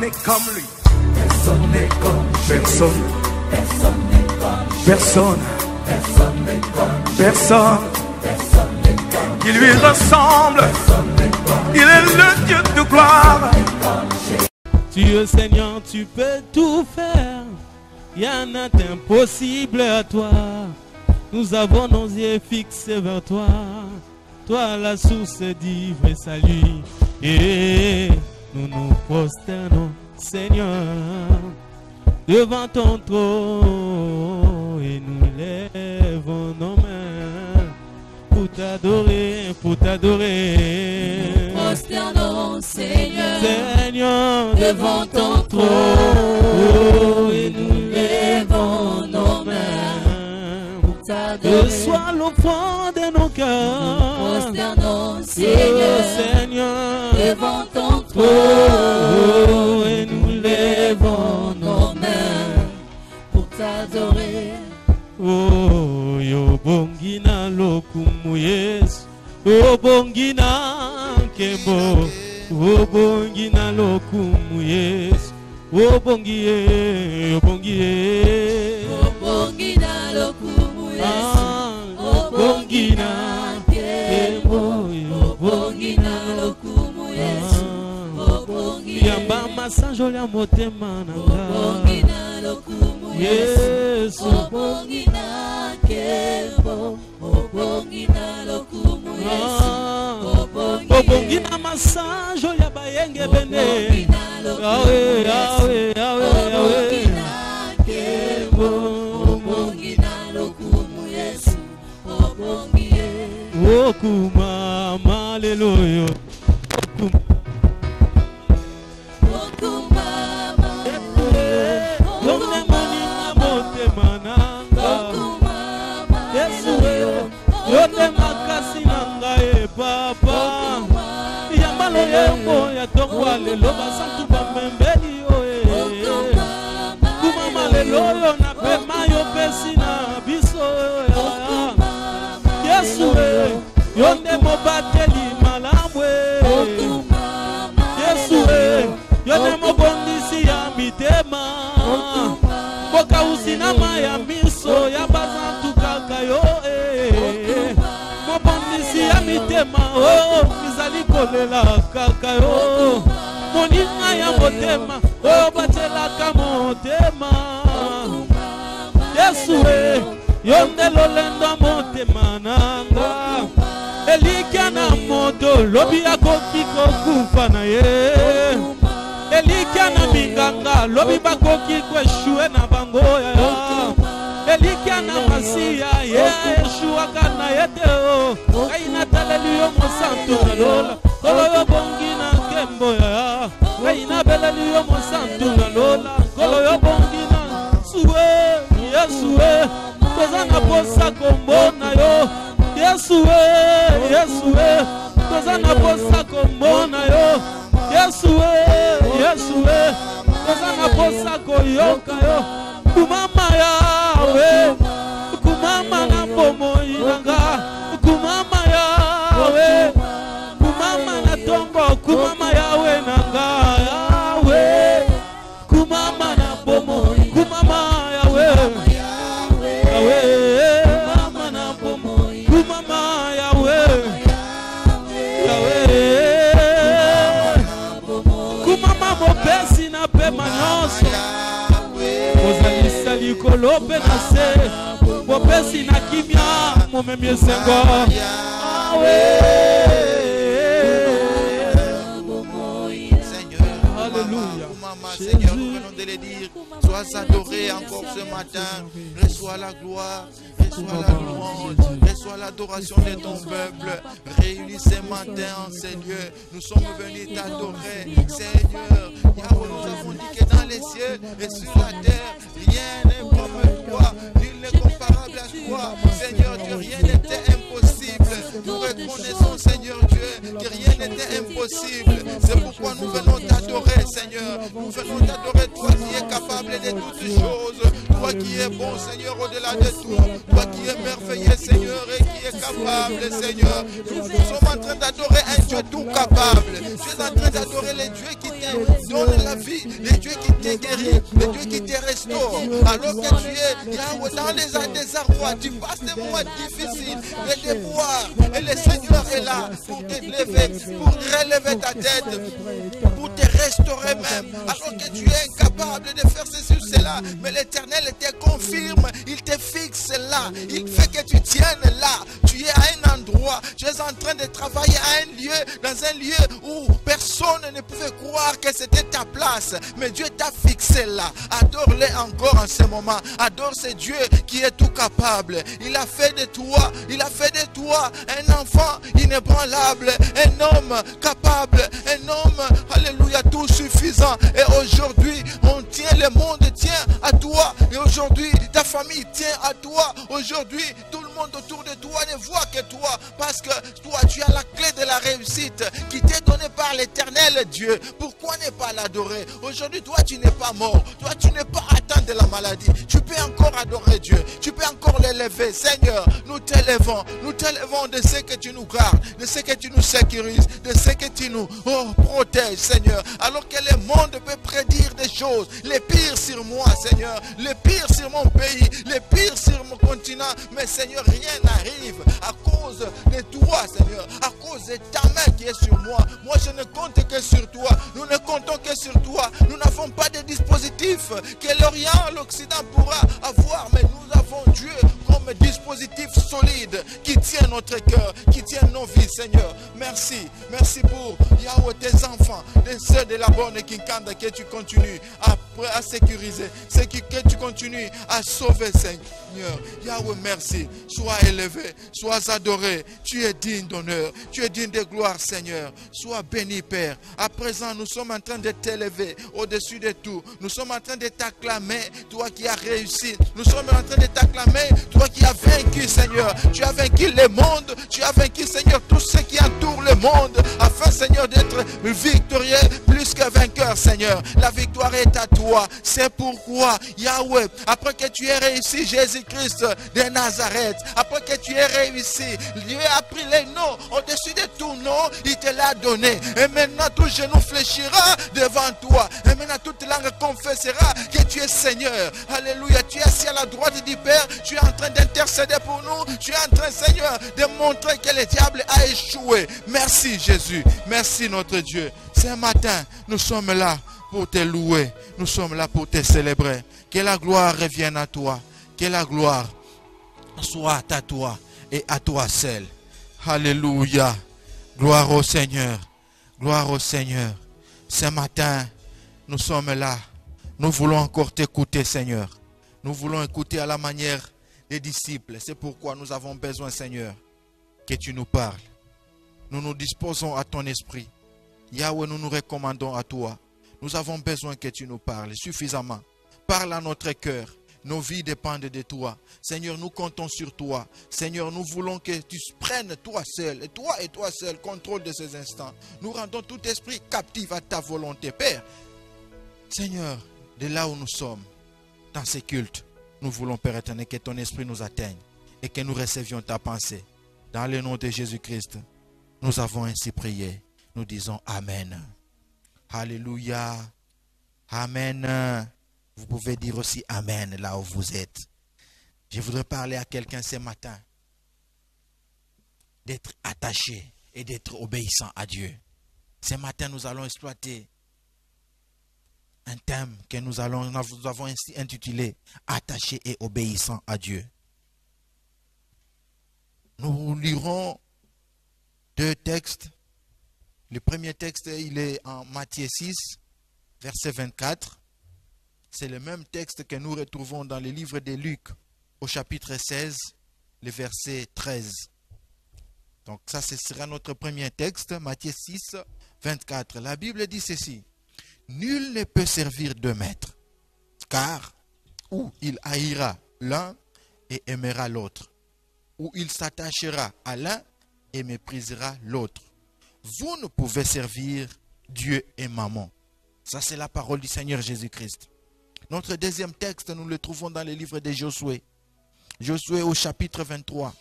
n'est comme lui. Personne n'est comme personne. Personne n'est comme personne. Personne n'est comme personne. Personne n'est comme qui lui ressemble. Il est le Dieu de gloire. Tu es Seigneur, tu peux tout faire. Rien n'est impossible à toi. Nous avons nos yeux fixés vers toi. Toi la source d'ivre et salut. Et nous nous prosternons, Seigneur, devant ton trône. Et nous lèvons nos mains pour t'adorer, pour t'adorer. Prosternons, Seigneur, Seigneur, devant ton trône. Et nous lèvons nos mains pour t'adorer. Que soit l'offrande de nos cœurs. Prosternons, Seigneur, Seigneur, devant ton trône. et nous lèvons nos mains pour t'adorer. Oh, yo bongina lokumu Yesu, oh bongina kembo, oh bongina lokumu Yesu, oh bongie, oh bongie, oh bongina lokumu Yesu, oh bongina kembo, oh bongina lokumu Yesu, oh bongie, yamba masanjo ya motema nanga, oh bongina lokumu Yesu, oh bongina kembo, oh bongina lokumu Yesu, oh bongina masanjo ya bayenge bene, yawe yawe yawe yawe, kembo, oh bongina lokumu Yesu, oh bongie, oh kumama haleluya. Yote makasi nangae papa yambalo yembo ya tokwa lelo basantu bamembeli oe kumama lelo yo na pema yo pesi na biso Yesu yonde mobateli malambwe Yesu yonde mobondisi ya mitema boka usinama ya miso ya bazantu kaka yo mobondisi ya mitema oh mizali kolela kaka yo moninga ya motema oh batelaka motema Yesu yonde lolendo motema nanga elikia na moto lobi akoki kokufa na ye elikia na minganga lobi bakoki kweshue na bango ya elikia na masia ye eshuaka na yete o kaina taleli yo mosantu na lola kolo yo bongi na kembo ya kaina beleli yo mosantu na lola kolo yo bongi na suwe Yesu toza na posa kombo na yo Yesu Yesu toza na posa kombo na yo Yesu Yesu toza na posa koyoka yo kumama yawe kumama na bomo inanga kumama yawe kumama na tombo kumama yawe nanga yawe kumama na bomo kumama yawe yawe kumama na bomo kumama yawe yawe kumama mopesi na pema nyonso ozalisa likolo pe na se bopesi na kimia momemi esengo awe Seigneur, nous venons de le dire, sois adoré encore ce matin, reçois la gloire, reçois la louange, reçois l'adoration de ton peuple, réunis ce matin, Seigneur, nous sommes venus t'adorer, Seigneur, Yahweh, nous avons dit que dans les cieux et sur la terre, rien n'est comme toi, nul n'est comparable à toi, Seigneur Dieu, rien n'était impossible, nous reconnaissons Seigneur Dieu, que rien n'était impossible. C'est pourquoi nous venons t'adorer, Seigneur. Nous venons t'adorer, toi qui es capable de toutes choses. Toi qui es bon, Seigneur, au-delà de tout. Toi qui es merveilleux, Seigneur, et qui est capable, Seigneur. Nous sommes en train d'adorer un Dieu tout capable. Tu es en train d'adorer les dieux qui te donnent la vie, les dieux qui te guérissent, les dieux qui te restaurent. Alors que tu es Yahweh, dans les désarrois, tu passes des moments difficiles, des déboires. Et le Seigneur est là pour te lever, pour relever ta tête, pour te restaurer même. Alors que tu es incapable de faire ceci ou cela, mais l'Éternel te confirme, il te fixe là, il fait que tu tiennes là. Tu es à un endroit, tu es en train de travailler à un lieu, dans un lieu où personne ne pouvait croire que c'était ta place, mais Dieu t'a fixé là. Adore-le encore en ce moment. Adore ce Dieu qui est tout capable. Il a fait de toi un enfant inébranlable, un homme capable, un homme, alléluia, tout suffisant. Et aujourd'hui, le monde tient à toi. Et aujourd'hui, ta famille tient à toi. Aujourd'hui, tout le monde autour de toi ne voit que toi, parce que toi, tu as la clé de la réussite qui t'est donnée par l'Éternel Dieu. Pourquoi ne pas l'adorer? Aujourd'hui, toi, tu n'es pas mort. Toi, tu n'es pas atteint de la maladie. Tu peux encore adorer Dieu. Tu peux encore l'élever. Seigneur, nous t'élevons de ce que tu nous gardes, de ce que tu nous sécurises, de ce que tu nous protèges, Seigneur. Alors que le monde peut prédire des choses, les pires sur moi, Seigneur, les pires sur mon pays, les pires sur mon continent. Mais Seigneur, rien n'arrive à cause de toi, Seigneur, à cause de ta main qui est sur moi. Moi, je ne compte que sur toi. Nous ne comptons que sur toi. Nous n'avons pas de dispositif que l'Orient, l'Occident pourra avoir, mais nous avons Dieu comme dispositif solide qui tient notre cœur, qui tient nos vies, Seigneur. Merci. Merci pour Yahweh, tes enfants, ceux de la bonne Kinkanda, que tu continues à sécuriser, que tu continues à sauver, Seigneur. Yahweh, merci. Sois élevé, sois adoré. Tu es digne d'honneur, tu es digne de gloire, Seigneur. Sois béni, Père. À présent, nous sommes en train de t'élever au-dessus de tout. Nous sommes en train de t'acclamer, toi qui as réussi. Nous sommes en train de t'acclamer, toi qui as vaincu, Seigneur. Tu as vaincu le monde, tu as vaincu, Seigneur, tout ce qui entoure le monde, afin, Seigneur, d'être victorieux plus que vainqueur, Seigneur. La victoire est à toi. C'est pourquoi, Yahweh, après que tu aies réussi Jésus-Christ de Nazareth, après que tu aies réussi, Dieu a pris les noms au-dessus de tout nom, il te l'a donné. Et maintenant, tout genou fléchira devant toi. Et maintenant, toute langue confessera que tu es Seigneur. Alléluia. Tu es assis à la droite du Père. Tu es en train d'intercéder pour nous. Tu es en train, Seigneur, de montrer que le diable a échoué. Merci, Jésus. Merci, notre Dieu. Ce matin, nous sommes là pour te louer. Nous sommes là pour te célébrer. Que la gloire revienne à toi. Que la gloire soit à toi et à toi seul. Alléluia. Gloire au Seigneur. Gloire au Seigneur. Ce matin, nous sommes là. Nous voulons encore t'écouter, Seigneur. Nous voulons écouter à la manière des disciples. C'est pourquoi nous avons besoin, Seigneur, que tu nous parles. Nous nous disposons à ton esprit. Yahweh, nous nous recommandons à toi. Nous avons besoin que tu nous parles suffisamment. Parle à notre cœur. Nos vies dépendent de toi. Seigneur, nous comptons sur toi. Seigneur, nous voulons que tu prennes toi seul, et toi seul, contrôle de ces instants. Nous rendons tout esprit captif à ta volonté, Père. Seigneur, de là où nous sommes, dans ces cultes, nous voulons, Père éternel, que ton esprit nous atteigne et que nous recevions ta pensée. Dans le nom de Jésus-Christ, nous avons ainsi prié. Nous disons Amen. Alléluia. Amen. Vous pouvez dire aussi Amen là où vous êtes. Je voudrais parler à quelqu'un ce matin d'être attaché et d'être obéissant à Dieu. Ce matin, nous allons exploiter un thème que nous avons ainsi intitulé Attaché et obéissant à Dieu. Nous lirons deux textes. Le premier texte, il est en Matthieu 6, verset 24. C'est le même texte que nous retrouvons dans le livre de Luc, au chapitre 16, le verset 13. Donc ça, ce sera notre premier texte, Matthieu 6, 24. La Bible dit ceci. Nul ne peut servir deux maîtres, car ou il haïra l'un et aimera l'autre, ou il s'attachera à l'un et méprisera l'autre. Vous ne pouvez servir Dieu et maman. Ça, c'est la parole du Seigneur Jésus-Christ. Notre deuxième texte, nous le trouvons dans le livre de Josué. Josué au chapitre 23,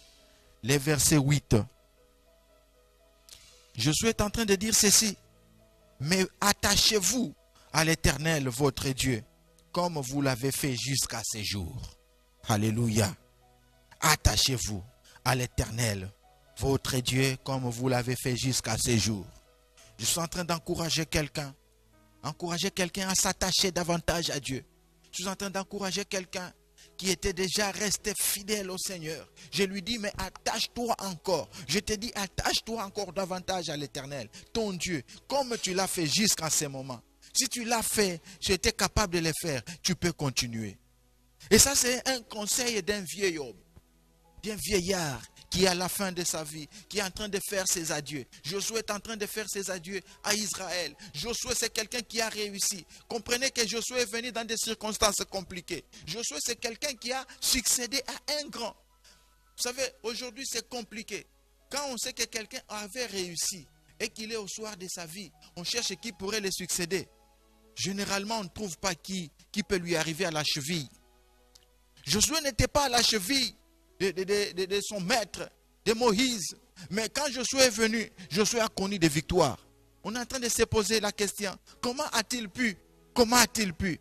les versets 8. Josué est en train de dire ceci. Mais attachez-vous à l'Éternel, votre Dieu, comme vous l'avez fait jusqu'à ce jour. Alléluia. Attachez-vous à l'Éternel, votre Dieu, comme vous l'avez fait jusqu'à ce jour. Je suis en train d'encourager quelqu'un. Encourager quelqu'un à s'attacher davantage à Dieu. Je suis en train d'encourager quelqu'un qui était déjà resté fidèle au Seigneur. Je lui dis, mais attache-toi encore. Je te dis, attache-toi encore davantage à l'Éternel, ton Dieu, comme tu l'as fait jusqu'à ce moment. Si tu l'as fait, tu étais capable de le faire, tu peux continuer. Et ça, c'est un conseil d'un vieil homme, d'un vieillard qui est à la fin de sa vie, qui est en train de faire ses adieux. Josué est en train de faire ses adieux à Israël. Josué, c'est quelqu'un qui a réussi. Comprenez que Josué est venu dans des circonstances compliquées. Josué, c'est quelqu'un qui a succédé à un grand. Vous savez, aujourd'hui, c'est compliqué. Quand on sait que quelqu'un avait réussi et qu'il est au soir de sa vie, on cherche qui pourrait le succéder. Généralement, on ne trouve pas qui peut lui arriver à la cheville. Josué n'était pas à la cheville de son maître, de Moïse. Mais quand Josué est venu, Josué a connu des victoires. On est en train de se poser la question, comment a-t-il pu? Comment a-t-il pu?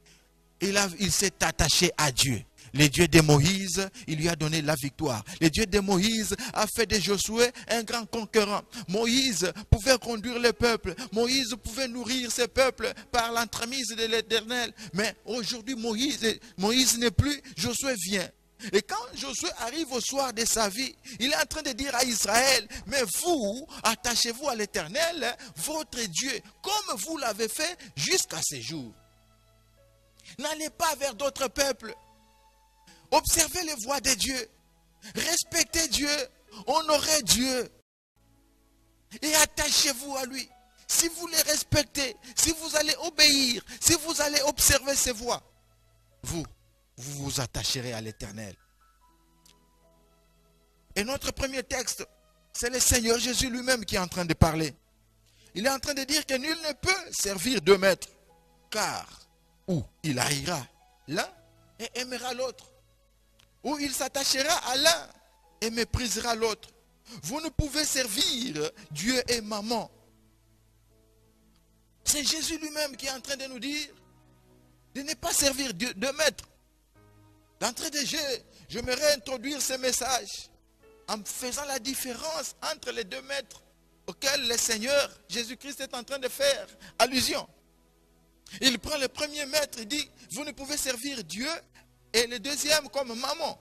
Il s'est attaché à Dieu. Le Dieu de Moïse, il lui a donné la victoire. Le Dieu de Moïse a fait de Josué un grand conquérant. Moïse pouvait conduire le peuple. Moïse pouvait nourrir ce peuple par l'entremise de l'Éternel. Mais aujourd'hui, Moïse n'est plus, Josué vient. Et quand Josué arrive au soir de sa vie, il est en train de dire à Israël, mais vous, attachez-vous à l'Éternel, votre Dieu, comme vous l'avez fait jusqu'à ce jour. N'allez pas vers d'autres peuples. Observez les voies de Dieu. Respectez Dieu. Honorez Dieu. Et attachez-vous à lui. Si vous les respectez, si vous allez obéir, si vous allez observer ses voies, vous vous attacherez à l'Éternel. Et notre premier texte, c'est le Seigneur Jésus lui-même qui est en train de parler. Il est en train de dire que nul ne peut servir deux maîtres, car ou il haïra l'un et aimera l'autre, ou il s'attachera à l'un et méprisera l'autre. Vous ne pouvez servir Dieu et maman. C'est Jésus lui-même qui est en train de nous dire de ne pas servir Dieu, deux maîtres. D'entrée de jeu, j'aimerais introduire ce message en faisant la différence entre les deux maîtres auxquels le Seigneur Jésus-Christ est en train de faire allusion. Il prend le premier maître et dit, vous ne pouvez servir Dieu, et le deuxième comme maman.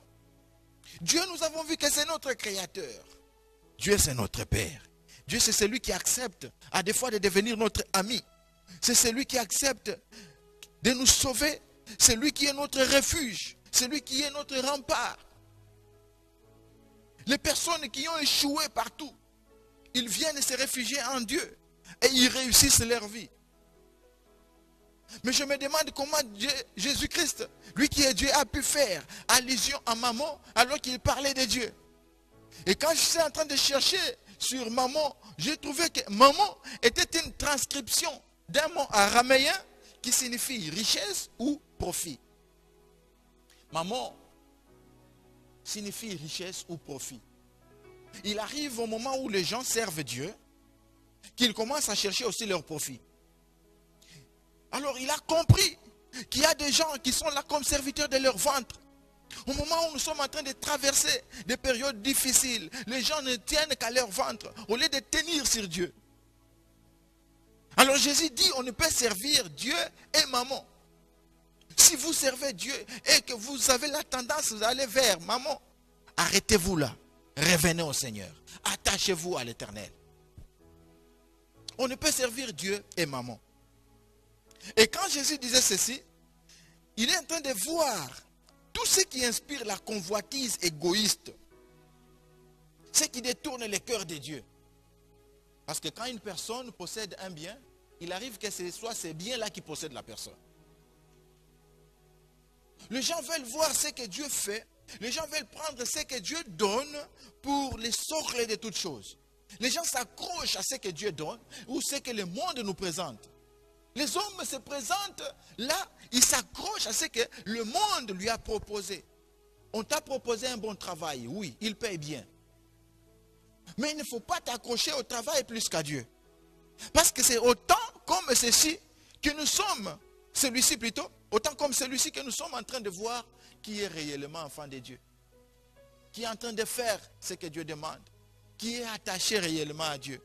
Dieu, nous avons vu que c'est notre créateur. Dieu, c'est notre Père. Dieu, c'est celui qui accepte à des fois de devenir notre ami. C'est celui qui accepte de nous sauver. C'est lui qui est notre refuge. C'est lui qui est notre rempart. Les personnes qui ont échoué partout, ils viennent se réfugier en Dieu et ils réussissent leur vie. Mais je me demande comment Jésus-Christ, lui qui est Dieu, a pu faire allusion à maman alors qu'il parlait de Dieu. Et quand je suis en train de chercher sur maman, j'ai trouvé que maman était une transcription d'un mot araméen qui signifie richesse ou profit. Maman signifie richesse ou profit. Il arrive au moment où les gens servent Dieu qu'ils commencent à chercher aussi leur profit. Alors il a compris qu'il y a des gens qui sont là comme serviteurs de leur ventre. Au moment où nous sommes en train de traverser des périodes difficiles, les gens ne tiennent qu'à leur ventre au lieu de tenir sur Dieu. Alors Jésus dit, on ne peut servir Dieu et maman. Si vous servez Dieu et que vous avez la tendance d'aller vers maman, arrêtez-vous là. Revenez au Seigneur. Attachez-vous à l'Éternel. On ne peut servir Dieu et maman. Et quand Jésus disait ceci, il est en train de voir tout ce qui inspire la convoitise égoïste. Ce qui détourne le cœur de Dieu. Parce que quand une personne possède un bien, il arrive que ce soit ces biens-là qui possèdent la personne. Les gens veulent voir ce que Dieu fait. Les gens veulent prendre ce que Dieu donne pour les socles de toutes choses. Les gens s'accrochent à ce que Dieu donne ou ce que le monde nous présente. Les hommes se présentent là, ils s'accrochent à ce que le monde lui a proposé. On t'a proposé un bon travail, oui, il paye bien. Mais il ne faut pas t'accrocher au travail plus qu'à Dieu. Parce que c'est autant comme ceci que nous sommes, celui-ci plutôt, autant comme celui-ci que nous sommes en train de voir qui est réellement enfant de Dieu. Qui est en train de faire ce que Dieu demande. Qui est attaché réellement à Dieu.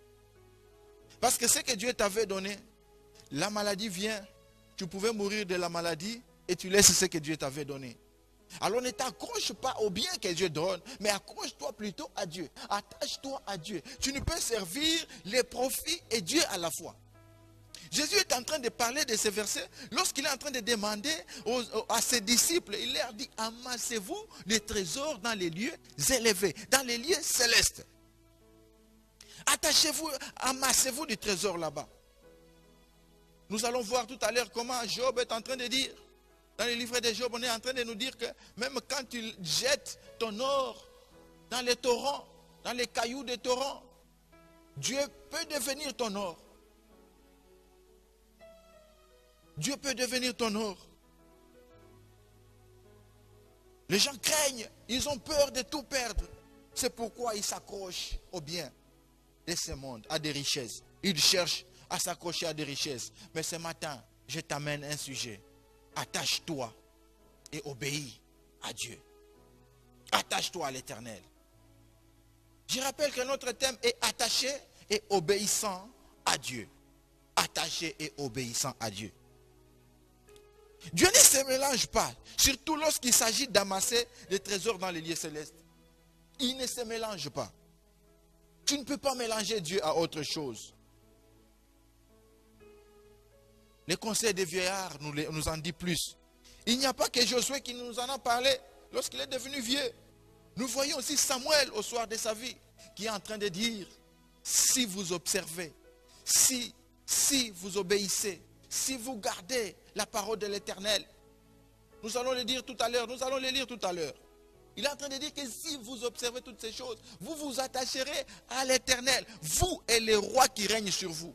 Parce que ce que Dieu t'avait donné, la maladie vient, tu pouvais mourir de la maladie et tu laisses ce que Dieu t'avait donné. Alors ne t'accroche pas au bien que Dieu donne, mais accroche-toi plutôt à Dieu. Attache-toi à Dieu. Tu ne peux servir les profits et Dieu à la fois. Jésus est en train de parler de ces versets lorsqu'il est en train de demander à ses disciples. Il leur dit, amassez-vous des trésors dans les lieux élevés, dans les lieux célestes. Attachez-vous, amassez-vous du trésor là-bas. Nous allons voir tout à l'heure comment Job est en train de dire. Dans le livre de Job, on est en train de nous dire que même quand tu jettes ton or dans les torrents, dans les cailloux des torrents, Dieu peut devenir ton or. Dieu peut devenir ton or. Les gens craignent, ils ont peur de tout perdre. C'est pourquoi ils s'accrochent au bien de ce monde, à des richesses. Ils cherchent à s'accrocher à des richesses. Mais ce matin, je t'amène un sujet. Attache-toi et obéis à Dieu. Attache-toi à l'Éternel. Je rappelle que notre thème est attaché et obéissant à Dieu. Attaché et obéissant à Dieu. Dieu ne se mélange pas, surtout lorsqu'il s'agit d'amasser des trésors dans les lieux célestes. Il ne se mélange pas. Tu ne peux pas mélanger Dieu à autre chose. Les conseils des vieillards nous en dit plus. Il n'y a pas que Josué qui nous en a parlé lorsqu'il est devenu vieux. Nous voyons aussi Samuel au soir de sa vie qui est en train de dire, si vous observez, si vous obéissez, si vous gardez la parole de l'Éternel, nous allons le dire tout à l'heure, nous allons le lire tout à l'heure. Il est en train de dire que si vous observez toutes ces choses, vous vous attacherez à l'Éternel, vous et les rois qui règnent sur vous.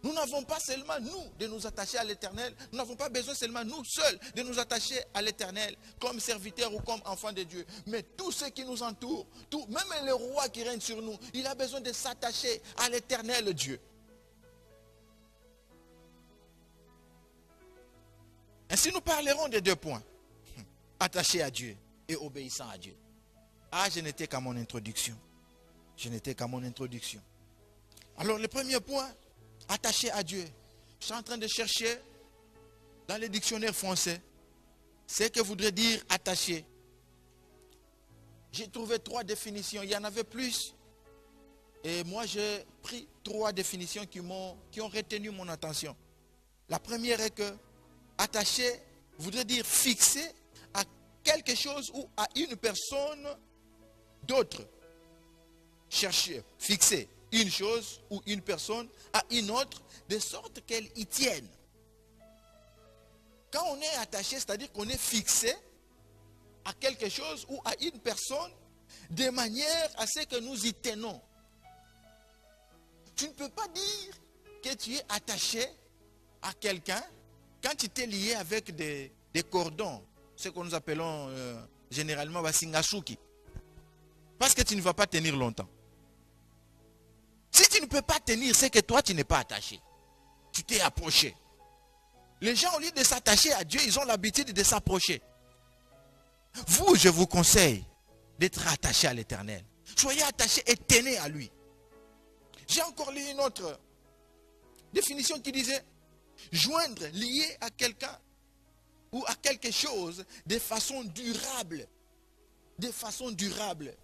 Nous n'avons pas seulement nous de nous attacher à l'Éternel, nous n'avons pas besoin seulement nous seuls de nous attacher à l'Éternel comme serviteurs ou comme enfants de Dieu. Mais tous ceux qui nous entourent, même les rois qui règnent sur nous, il a besoin de s'attacher à l'Éternel Dieu. Ainsi nous parlerons de deux points. Attaché à Dieu et obéissant à Dieu. Ah, je n'étais qu'à mon introduction. Je n'étais qu'à mon introduction. Alors le premier point, attaché à Dieu. Je suis en train de chercher dans les dictionnaires français ce que voudrait dire attaché. J'ai trouvé 3 définitions. Il y en avait plus. Et moi j'ai pris 3 définitions qui ont retenu mon attention. La première est que attaché voudrait dire fixé à quelque chose ou à une personne d'autre. Chercher, fixer une chose ou une personne à une autre, de sorte qu'elle y tienne. Quand on est attaché, c'est-à-dire qu'on est fixé à quelque chose ou à une personne, de manière à ce que nous y tenons. Tu ne peux pas dire que tu es attaché à quelqu'un quand tu t'es lié avec des cordons, ce que nous appelons généralement Basingasuki. Parce que tu ne vas pas tenir longtemps. Si tu ne peux pas tenir, c'est que toi tu n'es pas attaché. Tu t'es approché. Les gens, au lieu de s'attacher à Dieu, ils ont l'habitude de s'approcher. Vous, je vous conseille d'être attaché à l'Éternel. Soyez attachés et tenez à lui. J'ai encore lu une autre définition qui disait joindre, lié à quelqu'un ou à quelque chose de façon durable. De façon durable.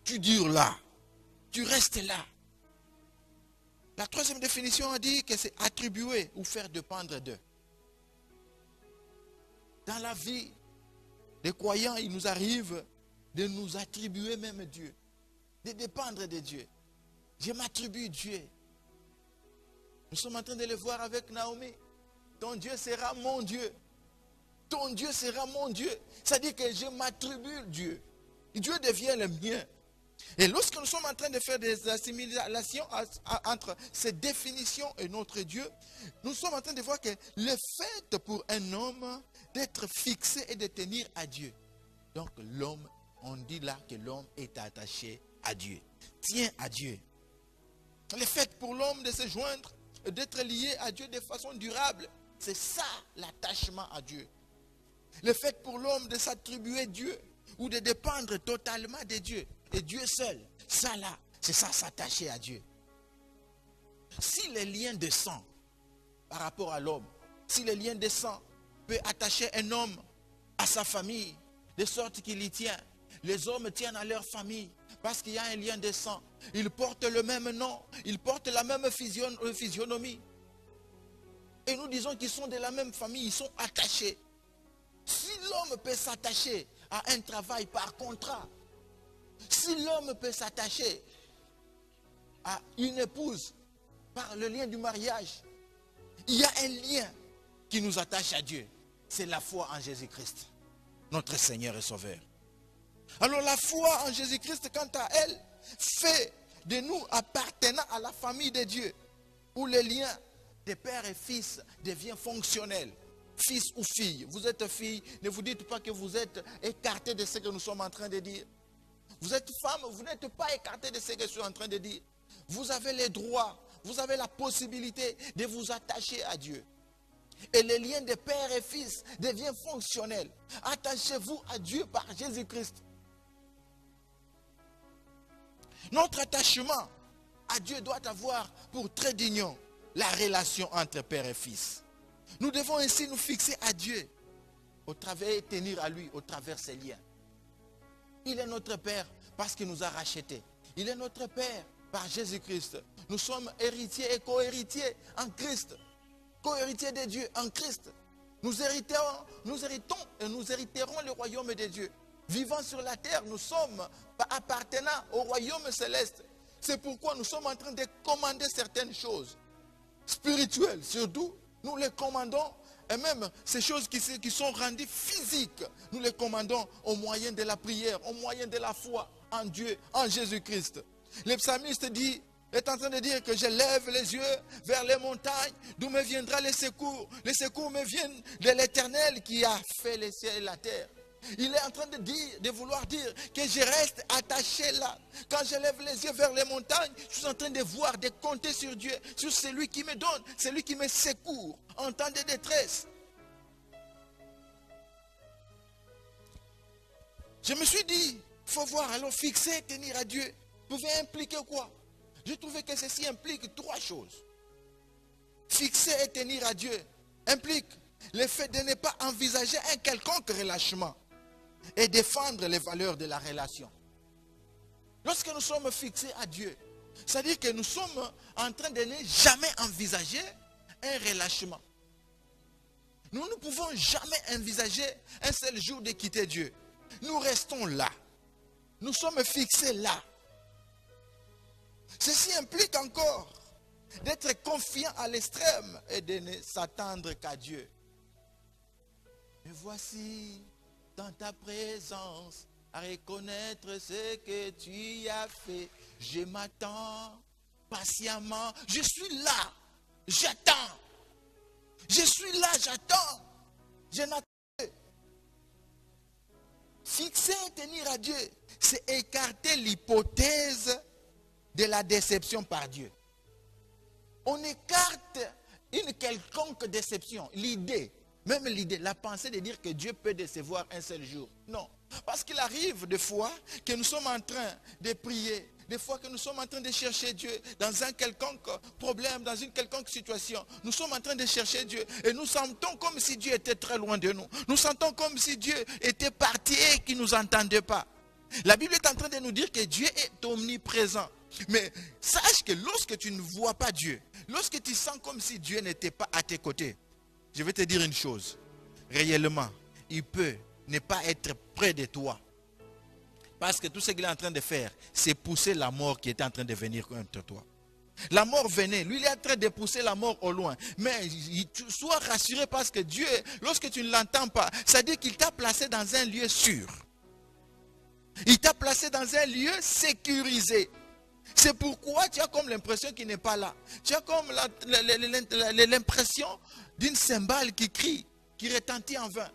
Tu dures là. Tu restes là. La troisième définition a dit que c'est attribuer ou faire dépendre d'eux. Dans la vie des croyants, il nous arrive de nous attribuer même Dieu. De dépendre de Dieu. Je m'attribue Dieu. Nous sommes en train de le voir avec Naomi. Ton Dieu sera mon Dieu. Ton Dieu sera mon Dieu. C'est-à-dire que je m'attribue Dieu. Dieu devient le mien. Et lorsque nous sommes en train de faire des assimilations entre ces définitions et notre Dieu, nous sommes en train de voir que le fait pour un homme d'être fixé et de tenir à Dieu. Donc l'homme, on dit là que l'homme est attaché à Dieu. Tient à Dieu. Le fait pour l'homme de se joindre, d'être lié à Dieu de façon durable, c'est ça l'attachement à Dieu. Le fait pour l'homme de s'attribuer Dieu ou de dépendre totalement de Dieu et Dieu seul, ça là, c'est ça s'attacher à Dieu. Si les liens de sang par rapport à l'homme, si les liens de sang peut attacher un homme à sa famille, de sorte qu'il y tient, les hommes tiennent à leur famille parce qu'il y a un lien de sang. Ils portent le même nom, ils portent la même physionomie. Et nous disons qu'ils sont de la même famille, ils sont attachés. Si l'homme peut s'attacher à un travail par contrat, si l'homme peut s'attacher à une épouse par le lien du mariage, il y a un lien qui nous attache à Dieu. C'est la foi en Jésus-Christ, notre Seigneur et Sauveur. Alors la foi en Jésus-Christ, quant à elle, fait de nous appartenant à la famille de Dieu, où le lien de père et fils devient fonctionnel. Fils ou fille, vous êtes fille, ne vous dites pas que vous êtes écarté de ce que nous sommes en train de dire. Vous êtes femme, vous n'êtes pas écarté de ce que je suis en train de dire. Vous avez les droits, vous avez la possibilité de vous attacher à Dieu. Et le lien de père et fils devient fonctionnel. Attachez-vous à Dieu par Jésus-Christ. Notre attachement à Dieu doit avoir pour trait d'union la relation entre père et fils. Nous devons ainsi nous fixer à Dieu au travers, tenir à lui au travers ses liens. Il est notre Père parce qu'il nous a rachetés. Il est notre Père par Jésus-Christ. Nous sommes héritiers et co-héritiers en Christ. Co-héritiers de Dieu en Christ. Nous héritons et nous hériterons le royaume de Dieu. Vivant sur la terre, nous sommes appartenant au royaume céleste. C'est pourquoi nous sommes en train de commander certaines choses spirituelles, surtout. Nous les commandons, et même ces choses qui sont rendues physiques, nous les commandons au moyen de la prière, au moyen de la foi en Dieu, en Jésus-Christ. Le psalmiste est en train de dire que je lève les yeux vers les montagnes, d'où me viendra le secours. Les secours me viennent de l'Éternel qui a fait les cieux et la terre. Il est en train de vouloir dire que je reste attaché là. Quand je lève les yeux vers les montagnes, je suis en train de voir, de compter sur Dieu, sur celui qui me donne, celui qui me secourt en temps de détresse. Je me suis dit, il faut voir, alors fixer, tenir à Dieu, pouvait impliquer quoi? Je trouvais que ceci implique trois choses. Fixer et tenir à Dieu implique le fait de ne pas envisager un quelconque relâchement et défendre les valeurs de la relation. Lorsque nous sommes fixés à Dieu, c'est-à-dire que nous sommes en train de ne jamais envisager un relâchement. Nous ne pouvons jamais envisager un seul jour de quitter Dieu. Nous restons là. Nous sommes fixés là. Ceci implique encore d'être confiant à l'extrême et de ne s'attendre qu'à Dieu. Me voici dans ta présence à reconnaître ce que tu as fait. Je m'attends patiemment. Je suis là. J'attends. Je suis là, j'attends. Je n'attends pas. Fixer et tenir à Dieu, c'est écarter l'hypothèse de la déception par Dieu. On écarte une quelconque déception, l'idée. Même l'idée, la pensée de dire que Dieu peut décevoir un seul jour. Non. Parce qu'il arrive des fois que nous sommes en train de prier, des fois que nous sommes en train de chercher Dieu dans un quelconque problème, dans une quelconque situation. Nous sommes en train de chercher Dieu et nous sentons comme si Dieu était très loin de nous. Nous sentons comme si Dieu était parti et qu'il ne nous entendait pas. La Bible est en train de nous dire que Dieu est omniprésent. Mais sache que lorsque tu ne vois pas Dieu, lorsque tu sens comme si Dieu n'était pas à tes côtés, je vais te dire une chose. Réellement, il peut ne pas être près de toi. Parce que tout ce qu'il est en train de faire, c'est pousser la mort qui est en train de venir contre toi. La mort venait, lui il est en train de pousser la mort au loin. Mais sois rassuré parce que Dieu, lorsque tu ne l'entends pas, ça dit qu'il t'a placé dans un lieu sûr. Il t'a placé dans un lieu sécurisé. C'est pourquoi tu as comme l'impression qu'il n'est pas là. Tu as comme l'impression d'une cymbale qui crie, qui retentit en vain.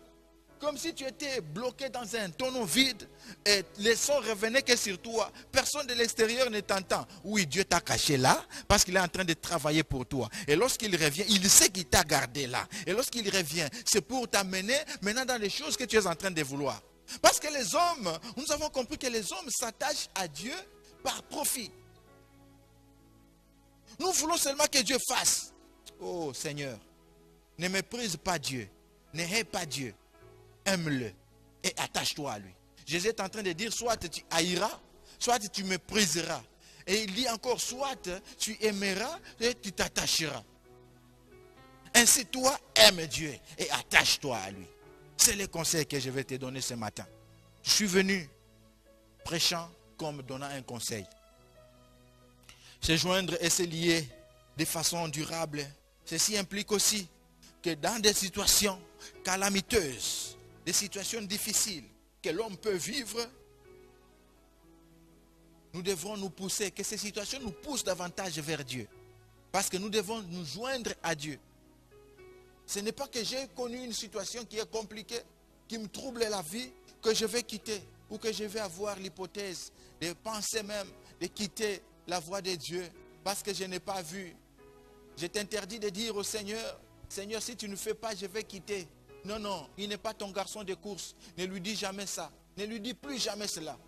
Comme si tu étais bloqué dans un tonneau vide et les sons revenaient que sur toi. Personne de l'extérieur ne t'entend. Oui, Dieu t'a caché là parce qu'il est en train de travailler pour toi. Et lorsqu'il revient, il sait qu'il t'a gardé là. Et lorsqu'il revient, c'est pour t'amener maintenant dans les choses que tu es en train de vouloir. Parce que les hommes, nous avons compris que les hommes s'attachent à Dieu par profit. Nous voulons seulement que Dieu fasse. Oh Seigneur, ne méprise pas Dieu, ne hais pas Dieu. Aime-le et attache-toi à lui. Jésus est en train de dire, soit tu haïras, soit tu mépriseras. Et il dit encore, soit tu aimeras et tu t'attacheras. Ainsi toi, aime Dieu et attache-toi à lui. C'est le conseil que je vais te donner ce matin. Je suis venu prêchant comme donnant un conseil. Se joindre et se lier de façon durable. Ceci implique aussi que dans des situations calamiteuses, des situations difficiles que l'homme peut vivre, nous devrons nous pousser, que ces situations nous poussent davantage vers Dieu. Parce que nous devons nous joindre à Dieu. Ce n'est pas que j'ai connu une situation qui est compliquée, qui me trouble la vie, que je vais quitter, ou que je vais avoir l'hypothèse de penser même de quitter la voie de Dieu, parce que je n'ai pas vu. Je t'interdis de dire au Seigneur, Seigneur, si tu ne fais pas, je vais quitter. Non, non, il n'est pas ton garçon de course. Ne lui dis jamais ça. Ne lui dis plus jamais cela.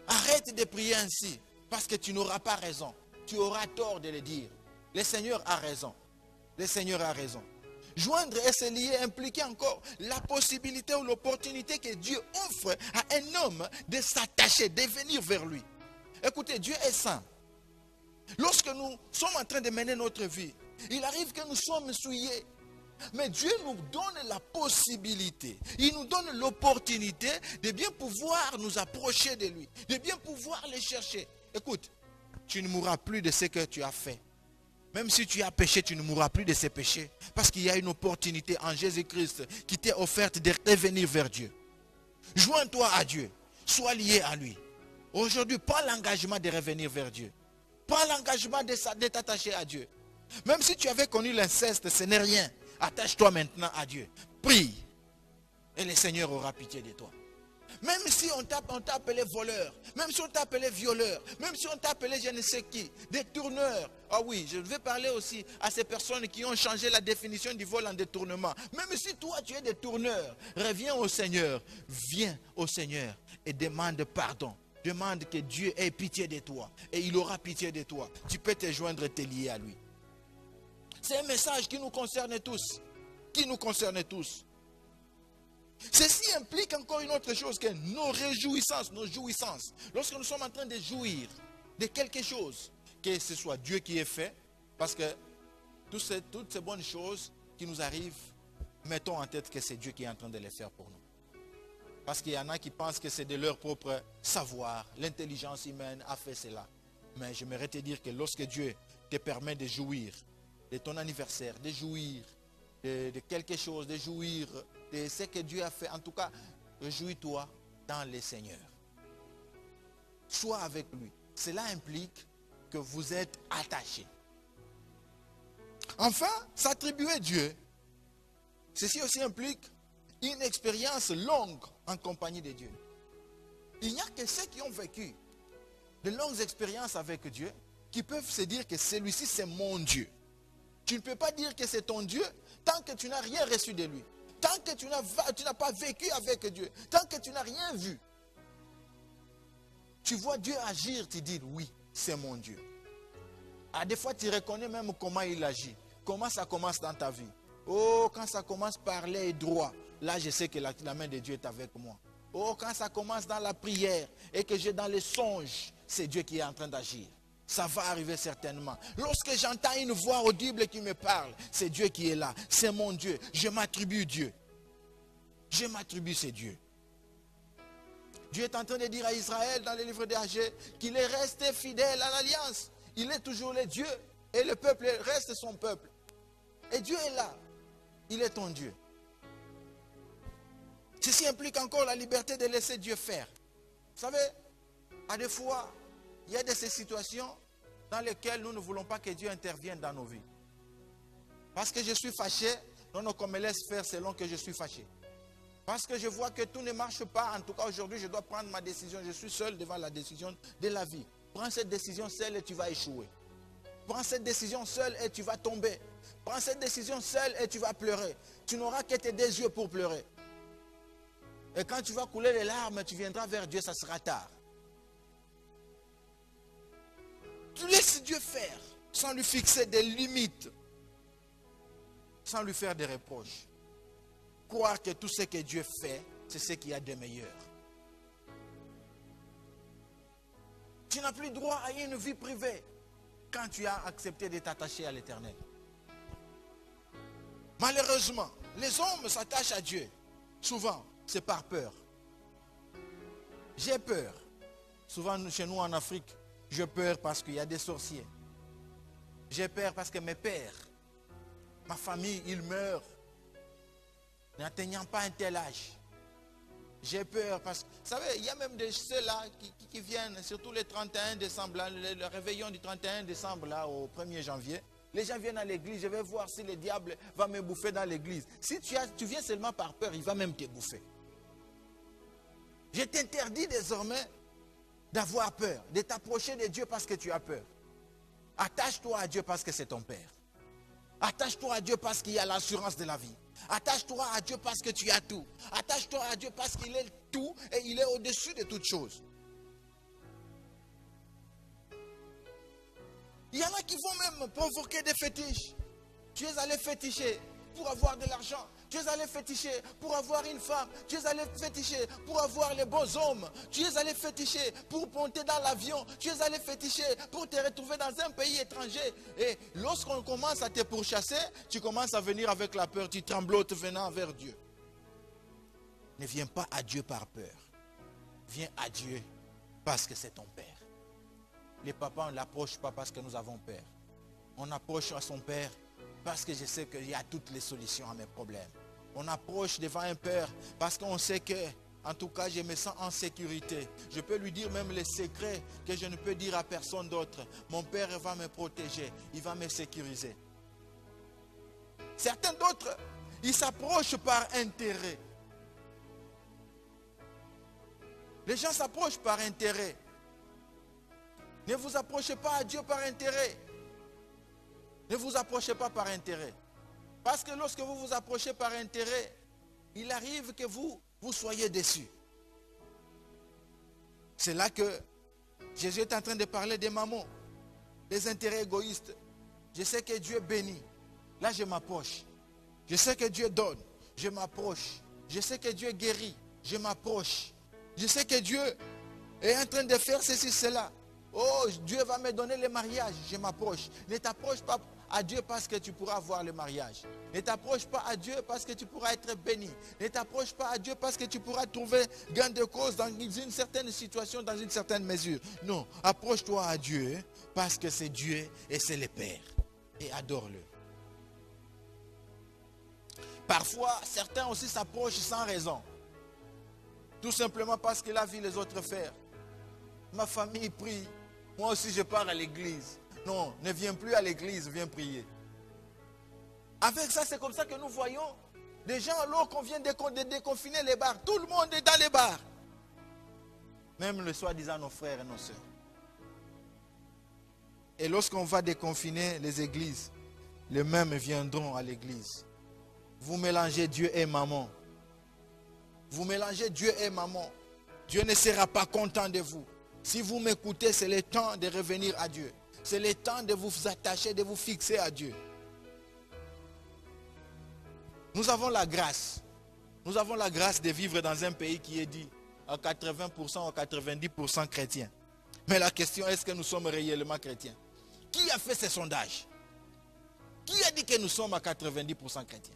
Arrête de prier ainsi, parce que tu n'auras pas raison. Tu auras tort de le dire. Le Seigneur a raison. Le Seigneur a raison. Joindre et se lier implique encore la possibilité ou l'opportunité que Dieu offre à un homme de s'attacher, de venir vers lui. Écoutez, Dieu est saint. Lorsque nous sommes en train de mener notre vie, il arrive que nous sommes souillés. Mais Dieu nous donne la possibilité, il nous donne l'opportunité de bien pouvoir nous approcher de lui, de bien pouvoir le chercher. Écoute, tu ne mourras plus de ce que tu as fait. Même si tu as péché, tu ne mourras plus de ces péchés. Parce qu'il y a une opportunité en Jésus-Christ qui t'est offerte de revenir vers Dieu. Joins-toi à Dieu, sois lié à lui. Aujourd'hui, prends l'engagement de revenir vers Dieu. Prends l'engagement de t'attacher à Dieu. Même si tu avais connu l'inceste, ce n'est rien. Attache-toi maintenant à Dieu. Prie. Et le Seigneur aura pitié de toi. Même si on t'a appelé voleur, même si on t'a appelé violeur, même si on t'a appelé je ne sais qui, détourneur. Ah oui, je vais parler aussi à ces personnes qui ont changé la définition du vol en détournement. Même si toi tu es détourneur, reviens au Seigneur. Viens au Seigneur et demande pardon. Demande que Dieu ait pitié de toi. Et il aura pitié de toi. Tu peux te joindre et te lier à lui. C'est un message qui nous concerne tous. Qui nous concerne tous. Ceci implique encore une autre chose, que nos réjouissances, nos jouissances. Lorsque nous sommes en train de jouir de quelque chose, que ce soit Dieu qui ait fait, parce que toutes ces bonnes choses qui nous arrivent, mettons en tête que c'est Dieu qui est en train de les faire pour nous. Parce qu'il y en a qui pensent que c'est de leur propre savoir, l'intelligence humaine a fait cela. Mais j'aimerais te dire que lorsque Dieu te permet de jouir de ton anniversaire, de jouir de quelque chose, de jouir de ce que Dieu a fait, en tout cas, réjouis-toi dans le Seigneur. Sois avec lui. Cela implique que vous êtes attachés. Enfin, s'attribuer Dieu, ceci aussi implique une expérience longue en compagnie de Dieu. Il n'y a que ceux qui ont vécu de longues expériences avec Dieu qui peuvent se dire que celui-ci c'est mon Dieu. Tu ne peux pas dire que c'est ton Dieu tant que tu n'as rien reçu de lui. Tant que tu n'as pas vécu avec Dieu. Tant que tu n'as rien vu. Tu vois Dieu agir, tu dis oui, c'est mon Dieu. Ah, des fois tu reconnais même comment il agit. Comment ça commence dans ta vie. Oh, quand ça commence par les droits, là je sais que la main de Dieu est avec moi. Oh, quand ça commence dans la prière et que j'ai dans les songes, c'est Dieu qui est en train d'agir. Ça va arriver certainement. Lorsque j'entends une voix audible qui me parle, c'est Dieu qui est là. C'est mon Dieu. Je m'attribue Dieu. Je m'attribue ce Dieu. Dieu est en train de dire à Israël dans le livre d'Agé qu'il est resté fidèle à l'alliance. Il est toujours le Dieu et le peuple reste son peuple. Et Dieu est là. Il est ton Dieu. Ceci implique encore la liberté de laisser Dieu faire. savez, à des fois, il y a de ces situations dans lesquelles nous ne voulons pas que Dieu intervienne dans nos vies. Parce que je suis fâché, non, qu'on me laisse faire selon que je suis fâché. Parce que je vois que tout ne marche pas. En tout cas, aujourd'hui, je dois prendre ma décision. Je suis seul devant la décision de la vie. Prends cette décision seule et tu vas échouer. Prends cette décision seule et tu vas tomber. Prends cette décision seule et tu vas pleurer. Tu n'auras que tes 2 yeux pour pleurer. Et quand tu vas couler les larmes, tu viendras vers Dieu, ça sera tard. Tu laisses Dieu faire, sans lui fixer des limites, sans lui faire des reproches. Croire que tout ce que Dieu fait, c'est ce qu'il y a de meilleur. Tu n'as plus droit à une vie privée quand tu as accepté de t'attacher à l'Éternel. Malheureusement, les hommes s'attachent à Dieu. Souvent, c'est par peur. J'ai peur. Souvent, chez nous en Afrique, j'ai peur parce qu'il y a des sorciers. J'ai peur parce que mes pères, ma famille, ils meurent n'atteignant pas un tel âge. J'ai peur parce que, vous savez, il y a même de ceux-là qui viennent, surtout le 31 décembre, là, le réveillon du 31 décembre, là, au 1er janvier. Les gens viennent à l'église, je vais voir si le diable va me bouffer dans l'église. Si tu viens seulement par peur, il va même te bouffer. Je t'interdis désormais d'avoir peur, de t'approcher de Dieu parce que tu as peur. Attache-toi à Dieu parce que c'est ton Père. Attache-toi à Dieu parce qu'il y a l'assurance de la vie. Attache-toi à Dieu parce que tu as tout. Attache-toi à Dieu parce qu'il est tout et il est au-dessus de toutes choses. Il y en a qui vont même provoquer des fétiches. Tu es allé féticher pour avoir de l'argent. Tu es allé féticher pour avoir une femme. Tu es allé féticher pour avoir les beaux hommes. Tu es allé féticher pour monter dans l'avion. Tu es allé féticher pour te retrouver dans un pays étranger. Et lorsqu'on commence à te pourchasser, tu commences à venir avec la peur. Tu tremblotes venant vers Dieu. Ne viens pas à Dieu par peur. Viens à Dieu parce que c'est ton Père. Les papas, on ne l'approche pas parce que nous avons peur. On approche à son Père parce que je sais qu'il y a toutes les solutions à mes problèmes. On approche devant un Père parce qu'on sait que, en tout cas, je me sens en sécurité. Je peux lui dire même les secrets que je ne peux dire à personne d'autre. Mon Père va me protéger, il va me sécuriser. Certains d'autres, ils s'approchent par intérêt. Les gens s'approchent par intérêt. Ne vous approchez pas à Dieu par intérêt. Ne vous approchez pas par intérêt. Parce que lorsque vous vous approchez par intérêt, il arrive que vous soyez déçus. C'est là que Jésus est en train de parler des mamans, des intérêts égoïstes. Je sais que Dieu bénit. Là, je m'approche. Je sais que Dieu donne. Je m'approche. Je sais que Dieu guérit. Je m'approche. Je sais que Dieu est en train de faire ceci, cela. Oh, Dieu va me donner le mariage. Je m'approche. Ne t'approche pas à Dieu parce que tu pourras avoir le mariage. Ne t'approche pas à Dieu parce que tu pourras être béni. Ne t'approche pas à Dieu parce que tu pourras trouver gain de cause dans une certaine situation, dans une certaine mesure. Non, approche-toi à Dieu parce que c'est Dieu et c'est le Père. Et adore-le. Parfois, certains aussi s'approchent sans raison. Tout simplement parce qu'il a vu les autres faire. Ma famille prie. Moi aussi je pars à l'église. Non, ne viens plus à l'église, viens prier. Avec ça, c'est comme ça que nous voyons des gens alors qu'on vient de déconfiner les bars. Tout le monde est dans les bars. Même le soi-disant nos frères et nos sœurs. Et lorsqu'on va déconfiner les églises, les mêmes viendront à l'église. Vous mélangez Dieu et maman. Vous mélangez Dieu et maman. Dieu ne sera pas content de vous. Si vous m'écoutez, c'est le temps de revenir à Dieu. C'est le temps de vous attacher, de vous fixer à Dieu. Nous avons la grâce. Nous avons la grâce de vivre dans un pays qui est dit à 80% ou 90% chrétien. Mais la question, est-ce que nous sommes réellement chrétiens? Qui a fait ces sondages? Qui a dit que nous sommes à 90% chrétiens?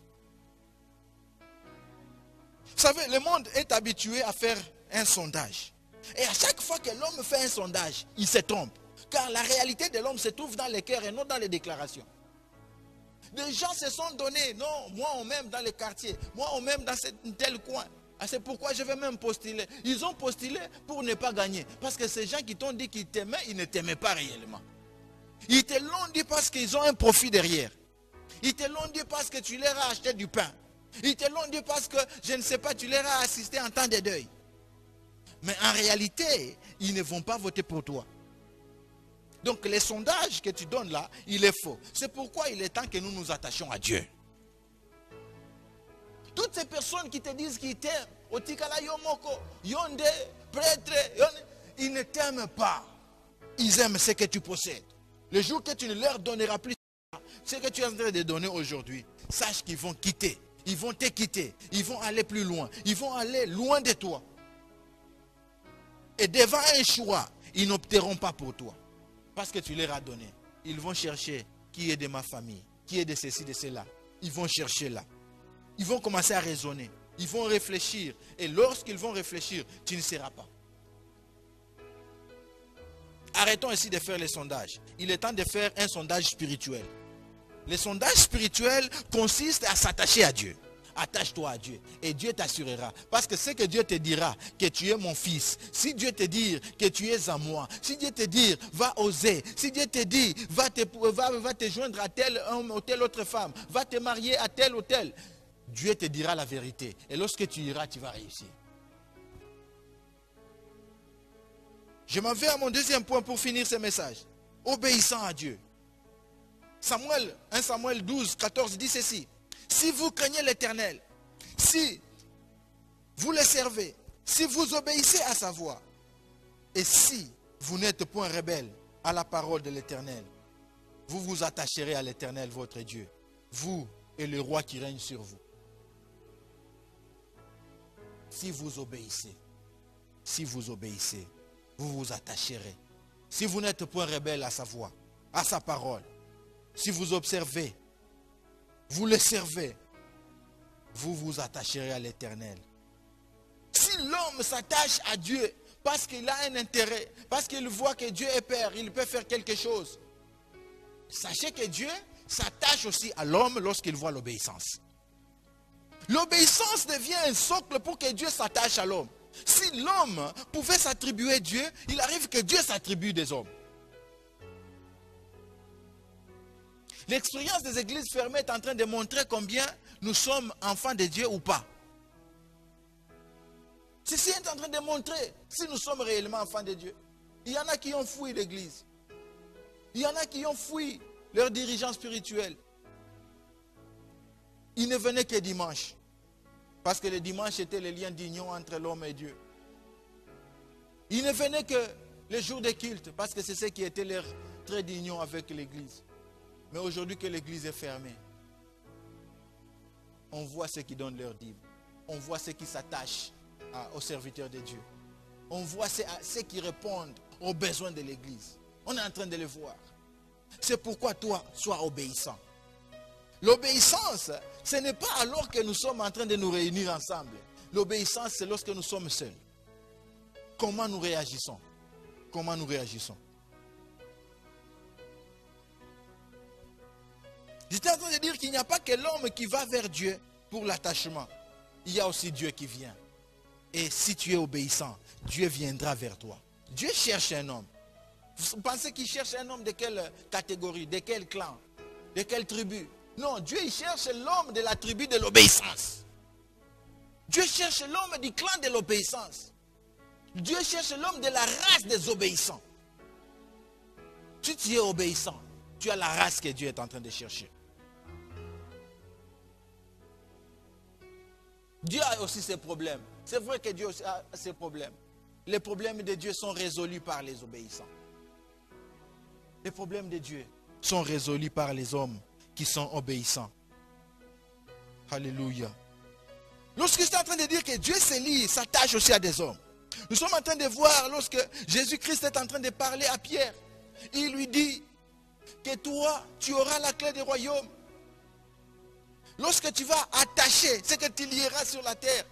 Vous savez, le monde est habitué à faire un sondage. Et à chaque fois que l'homme fait un sondage, il se trompe. Car la réalité de l'homme se trouve dans les cœurs et non dans les déclarations. Des gens se sont donnés, non, moi on m'aime dans les quartiers, moi on m'aime dans tel coin. Ah, c'est pourquoi je vais même postuler. Ils ont postulé pour ne pas gagner. Parce que ces gens qui t'ont dit qu'ils t'aimaient, ils ne t'aimaient pas réellement. Ils te l'ont dit parce qu'ils ont un profit derrière. Ils te l'ont dit parce que tu leur as acheté du pain. Ils te l'ont dit parce que, je ne sais pas, tu leur as assisté en temps de deuil. Mais en réalité, ils ne vont pas voter pour toi. Donc les sondages que tu donnes là, il est faux. C'est pourquoi il est temps que nous nous attachions à Dieu. Toutes ces personnes qui te disent qu'ils t'aiment, Otikala Yomoko, Yonde, prêtre, ils ne t'aiment pas. Ils aiment ce que tu possèdes. Le jour que tu ne leur donneras plus ce que tu es en train de donner aujourd'hui, sache qu'ils vont quitter. Ils vont te quitter. Ils vont aller plus loin. Ils vont aller loin de toi. Et devant un choix, ils n'opteront pas pour toi. Parce que tu leur as donné. Ils vont chercher qui est de ma famille, qui est de ceci, de cela. Ils vont chercher là. Ils vont commencer à raisonner. Ils vont réfléchir. Et lorsqu'ils vont réfléchir, tu ne seras pas. Arrêtons ici de faire les sondages. Il est temps de faire un sondage spirituel. Le sondage spirituel consiste à s'attacher à Dieu. Attache-toi à Dieu et Dieu t'assurera. Parce que ce que Dieu te dira, que tu es mon fils. Si Dieu te dit que tu es à moi. Si Dieu te dit, va oser. Si Dieu te dit, va te joindre à tel homme ou telle autre femme. Va te marier à tel ou tel. Dieu te dira la vérité. Et lorsque tu iras, tu vas réussir. Je m'en vais à mon deuxième point pour finir ce message. Obéissant à Dieu. 1 Samuel 12, 14 dit ceci. Si vous craignez l'Éternel, si vous le servez, si vous obéissez à sa voix, et si vous n'êtes point rebelle à la parole de l'Éternel, vous vous attacherez à l'Éternel votre Dieu, vous et le roi qui règne sur vous. Si vous obéissez, vous vous attacherez. Si vous n'êtes point rebelle à sa voix, à sa parole, si vous observez, vous le servez, vous vous attacherez à l'Éternel. Si l'homme s'attache à Dieu parce qu'il a un intérêt, parce qu'il voit que Dieu est Père, il peut faire quelque chose, sachez que Dieu s'attache aussi à l'homme lorsqu'il voit l'obéissance. L'obéissance devient un socle pour que Dieu s'attache à l'homme. Si l'homme pouvait s'attribuer Dieu, il arrive que Dieu s'attribue des hommes. L'expérience des églises fermées est en train de montrer combien nous sommes enfants de Dieu ou pas. Ceci est en train de montrer si nous sommes réellement enfants de Dieu. Il y en a qui ont fui l'église. Il y en a qui ont fui leurs dirigeants spirituels. Ils ne venaient que dimanche. Parce que le dimanche était le lien d'union entre l'homme et Dieu. Ils ne venaient que les jours de culte. Parce que c'est ce qui était leur trait d'union avec l'église. Mais aujourd'hui que l'église est fermée, on voit ceux qui donnent leur dîme. On voit ceux qui s'attachent aux serviteurs de Dieu. On voit ceux qui répondent aux besoins de l'église. On est en train de le voir. C'est pourquoi toi, sois obéissant. L'obéissance, ce n'est pas alors que nous sommes en train de nous réunir ensemble. L'obéissance, c'est lorsque nous sommes seuls. Comment nous réagissons? Comment nous réagissons? J'étais en train de dire qu'il n'y a pas que l'homme qui va vers Dieu pour l'attachement. Il y a aussi Dieu qui vient. Et si tu es obéissant, Dieu viendra vers toi. Dieu cherche un homme. Vous pensez qu'il cherche un homme de quelle catégorie, de quel clan, de quelle tribu? Non, Dieu il cherche l'homme de la tribu de l'obéissance. Dieu cherche l'homme du clan de l'obéissance. Dieu cherche l'homme de la race des obéissants. Si tu es obéissant, tu as la race que Dieu est en train de chercher. Dieu a aussi ses problèmes. C'est vrai que Dieu a ses problèmes. Les problèmes de Dieu sont résolus par les obéissants. Les problèmes de Dieu sont résolus par les hommes qui sont obéissants. Alléluia. Lorsque je suis en train de dire que Dieu s'élit, s'attache aussi à des hommes. Nous sommes en train de voir lorsque Jésus-Christ est en train de parler à Pierre. Il lui dit que toi, tu auras la clé du royaume. Lorsque tu vas attacher ce que tu lieras sur la terre,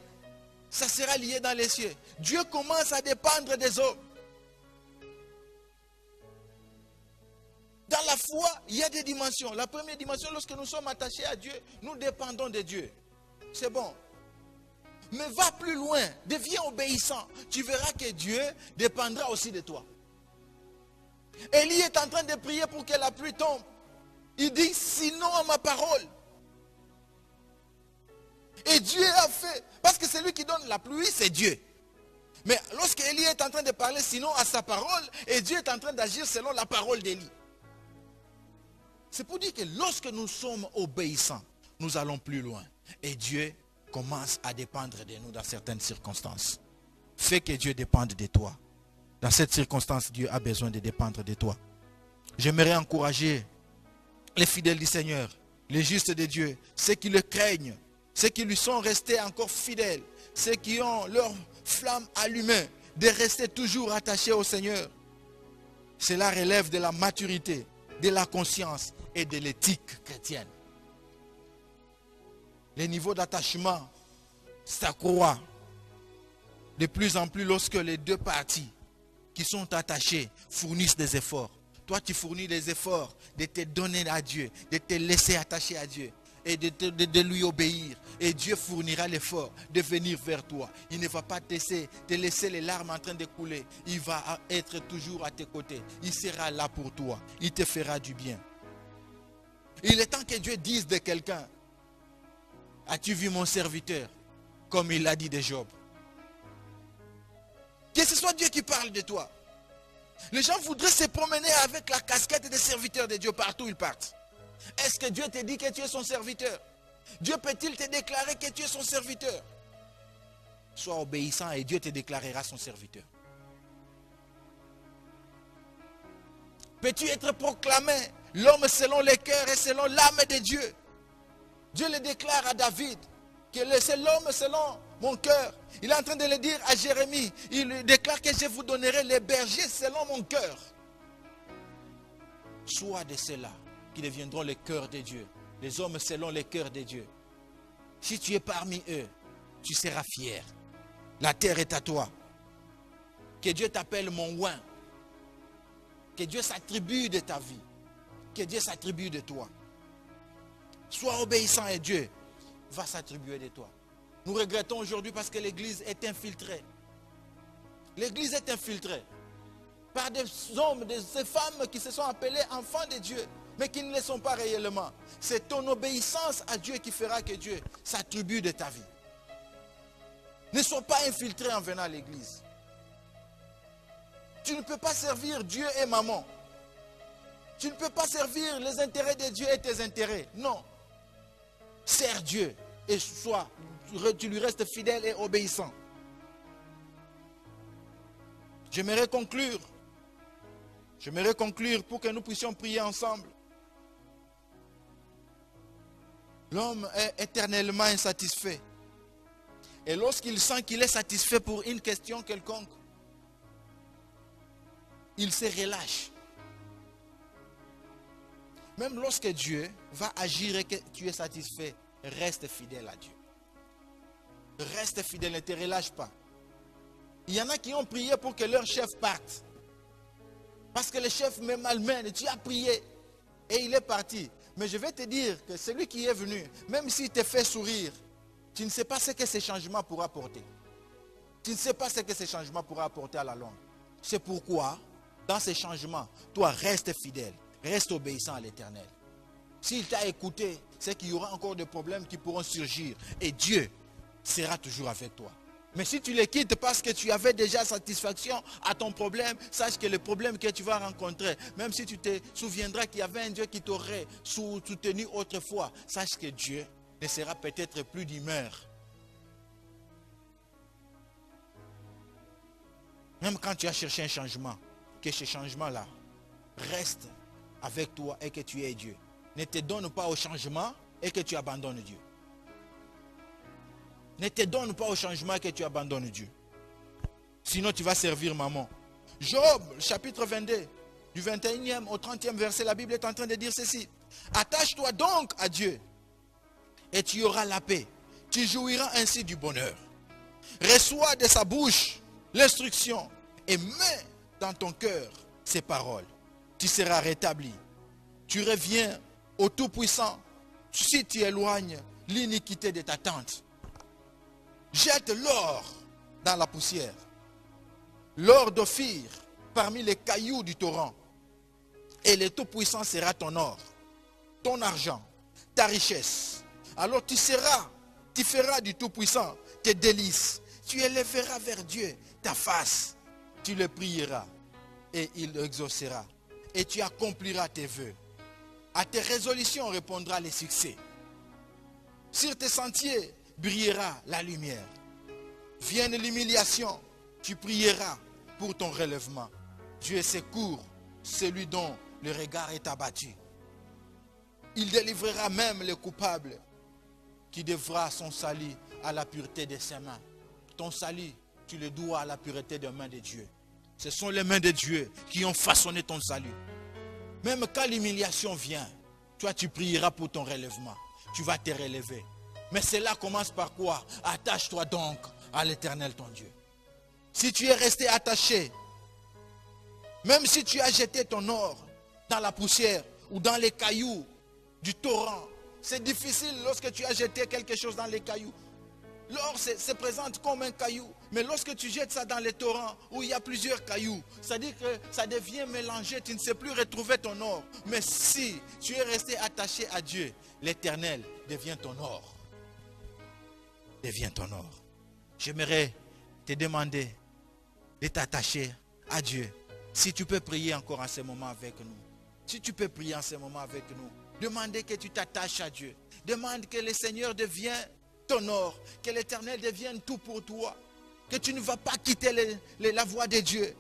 ça sera lié dans les cieux. Dieu commence à dépendre des hommes. Dans la foi, il y a des dimensions. La première dimension, lorsque nous sommes attachés à Dieu, nous dépendons de Dieu. C'est bon. Mais va plus loin, deviens obéissant. Tu verras que Dieu dépendra aussi de toi. Élie est en train de prier pour que la pluie tombe. Il dit, sinon à ma parole. Et Dieu a fait. Parce que celui qui donne la pluie, c'est Dieu. Mais lorsque Élie est en train de parler sinon à sa parole, et Dieu est en train d'agir selon la parole d'Élie. C'est pour dire que lorsque nous sommes obéissants, nous allons plus loin. Et Dieu commence à dépendre de nous dans certaines circonstances. Fais que Dieu dépende de toi. Dans cette circonstance, Dieu a besoin de dépendre de toi. J'aimerais encourager les fidèles du Seigneur, les justes de Dieu, ceux qui le craignent, ceux qui lui sont restés encore fidèles, ceux qui ont leur flamme allumée, de rester toujours attachés au Seigneur. Cela relève de la maturité, de la conscience et de l'éthique chrétienne. Les niveaux d'attachement s'accroît de plus en plus lorsque les deux parties qui sont attachées fournissent des efforts. Toi, tu fournis des efforts de te donner à Dieu, de te laisser attacher à Dieu et de lui obéir. Et Dieu fournira l'effort de venir vers toi. Il ne va pas te laisser les larmes en train de couler. Il va être toujours à tes côtés. Il sera là pour toi. Il te fera du bien. Il est temps que Dieu dise de quelqu'un, as-tu vu mon serviteur? Comme il l'a dit de Job. Que ce soit Dieu qui parle de toi. Les gens voudraient se promener avec la casquette des serviteurs de Dieu partout où ils partent. Est-ce que Dieu te dit que tu es son serviteur? Dieu peut-il te déclarer que tu es son serviteur? Sois obéissant et Dieu te déclarera son serviteur. Peux-tu être proclamé l'homme selon le cœur et selon l'âme de Dieu? Dieu le déclare à David que c'est l'homme selon mon cœur. Il est en train de le dire à Jérémie. Il lui déclare que je vous donnerai les bergers selon mon cœur. Sois de ceux-là qui deviendront le cœur de Dieu. Les hommes selon le cœur de Dieu. Si tu es parmi eux, tu seras fier. La terre est à toi. Que Dieu t'appelle mon oint. Que Dieu s'attribue de ta vie. Que Dieu s'attribue de toi. Sois obéissant et Dieu va s'attribuer de toi. Nous regrettons aujourd'hui parce que l'église est infiltrée. L'église est infiltrée par des hommes, des femmes qui se sont appelés enfants de Dieu, mais qui ne le sont pas réellement. C'est ton obéissance à Dieu qui fera que Dieu s'attribue de ta vie. Ne sois pas infiltré en venant à l'église. Tu ne peux pas servir Dieu et maman. Tu ne peux pas servir les intérêts de Dieu et tes intérêts. Non. Sers Dieu et tu lui restes fidèle et obéissant. J'aimerais conclure pour que nous puissions prier ensemble. L'homme est éternellement insatisfait. Et lorsqu'il sent qu'il est satisfait pour une question quelconque, il se relâche. Même lorsque Dieu va agir et que tu es satisfait, reste fidèle à Dieu. Reste fidèle, ne te relâche pas. Il y en a qui ont prié pour que leur chef parte. Parce que le chef me malmène. Tu as prié et il est parti. Mais je vais te dire que celui qui est venu, même s'il te fait sourire, tu ne sais pas ce que ce changement pourra apporter. Tu ne sais pas ce que ce changement pourra apporter à la longue. C'est pourquoi, dans ces changements, toi reste fidèle. Reste obéissant à l'Éternel. S'il t'a écouté, c'est qu'il y aura encore des problèmes qui pourront surgir. Et Dieu sera toujours avec toi. Mais si tu les quittes parce que tu avais déjà satisfaction à ton problème, sache que le problème que tu vas rencontrer, même si tu te souviendras qu'il y avait un Dieu qui t'aurait soutenu autrefois, sache que Dieu ne sera peut-être plus d'humeur. Même quand tu as cherché un changement, que ce changement-là reste avec toi et que tu es Dieu. Ne te donne pas au changement et que tu abandonnes Dieu. Ne te donne pas au changement et que tu abandonnes Dieu. Sinon tu vas servir maman. Job, chapitre 22, du 21e au 30e verset, la Bible est en train de dire ceci. Attache-toi donc à Dieu et tu auras la paix. Tu jouiras ainsi du bonheur. Reçois de sa bouche l'instruction et mets dans ton cœur ses paroles. Tu seras rétabli. Tu reviens au Tout-Puissant si tu éloignes l'iniquité de ta tente. Jette l'or dans la poussière. L'or d'Ophir parmi les cailloux du torrent. Et le Tout-Puissant sera ton or, ton argent, ta richesse. Alors tu feras du Tout-Puissant tes délices. Tu élèveras vers Dieu ta face. Tu le prieras et il exaucera. Et tu accompliras tes vœux. À tes résolutions répondra le succès. Sur tes sentiers brillera la lumière. Vienne l'humiliation, tu prieras pour ton relèvement. Dieu secourt celui dont le regard est abattu. Il délivrera même les coupables qui devra son salut à la pureté de ses mains. Ton salut, tu le dois à la pureté des mains de Dieu. Ce sont les mains de Dieu qui ont façonné ton salut. Même quand l'humiliation vient, toi tu prieras pour ton relèvement. Tu vas te relever. Mais cela commence par quoi? Attache-toi donc à l'Éternel ton Dieu. Si tu es resté attaché, même si tu as jeté ton or dans la poussière ou dans les cailloux du torrent, c'est difficile lorsque tu as jeté quelque chose dans les cailloux. L'or se présente comme un caillou, mais lorsque tu jettes ça dans les torrents où il y a plusieurs cailloux, ça dit que ça devient mélangé, tu ne sais plus retrouver ton or. Mais si tu es resté attaché à Dieu, l'Éternel devient ton or. Devient ton or. J'aimerais te demander de t'attacher à Dieu. Si tu peux prier encore en ce moment avec nous. Si tu peux prier en ce moment avec nous. Demandez que tu t'attaches à Dieu. Demande que le Seigneur devienne ton or. Que l'Éternel devienne tout pour toi. Que tu ne vas pas quitter la voie de Dieu.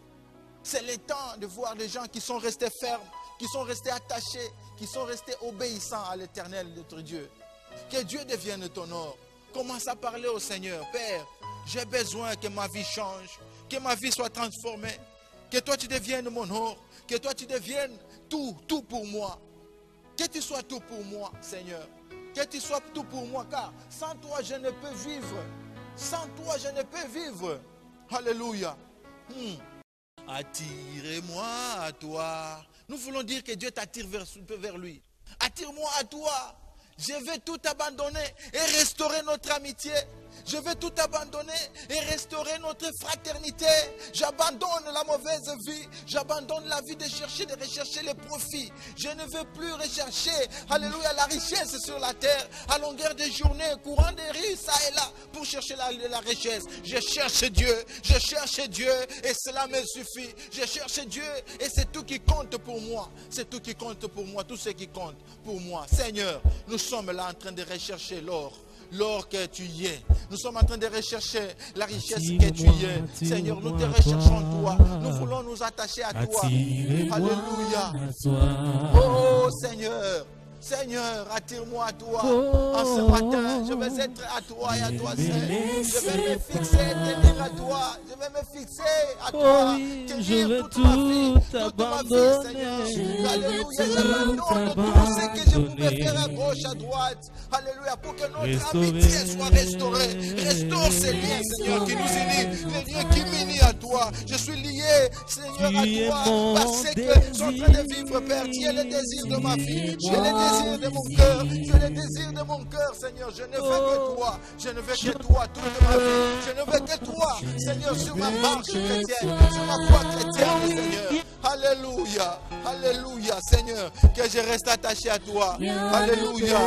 C'est le temps de voir des gens qui sont restés fermes, qui sont restés attachés, qui sont restés obéissants à l'Éternel, notre Dieu. Que Dieu devienne ton or. Commence à parler au Seigneur. Père, j'ai besoin que ma vie change, que ma vie soit transformée, que toi tu deviennes mon or, que toi tu deviennes tout pour moi. Que tu sois tout pour moi, Seigneur. Que tu sois tout pour moi, car sans toi je ne peux vivre. Sans toi je ne peux vivre. Alléluia. Attire-moi à toi. Nous voulons dire que Dieu t'attire vers lui. Attire-moi à toi. Je vais tout abandonner et restaurer notre amitié. Je vais tout abandonner et restaurer notre fraternité. J'abandonne la mauvaise vie. J'abandonne la vie de rechercher les profits. Je ne veux plus rechercher, alléluia, la richesse sur la terre. À longueur de journée, courant des rues, ça et là, pour chercher la richesse. Je cherche Dieu et cela me suffit. Je cherche Dieu et c'est tout qui compte pour moi. C'est tout qui compte pour moi, tout ce qui compte pour moi. Seigneur, nous sommes là en train de rechercher l'or. L'or que tu y es. Nous sommes en train de rechercher la richesse que tu y es. Seigneur, nous te recherchons toi. Nous voulons nous attacher à toi. Alléluia. Oh Seigneur. Seigneur, attire-moi à toi. En ce matin, je vais être à toi et à toi seul. Je vais me fixer, tenir à toi. Je vais me fixer à toi. Je vais toute ma vie, abandonner. Alléluia, j'abandonne tout ce que je pouvais faire à gauche, à droite. Alléluia, pour que notre amitié soit restaurée. Restaure ces liens, Seigneur, qui nous unissent. Les liens qui m'unissent à toi. Je suis lié, Seigneur, à toi. Parce que je suis en train de vivre, Père. Tu es le désir de ma vie. Tu es le désir de mon cœur, tu es le désir de mon cœur, Seigneur. Je ne veux que toi, je ne veux que toi toute ma vie. Je ne veux que toi, Seigneur, sur ma marche chrétienne, sur ma foi chrétienne, Seigneur. Alléluia, alléluia, Seigneur, que je reste attaché à toi. Alléluia,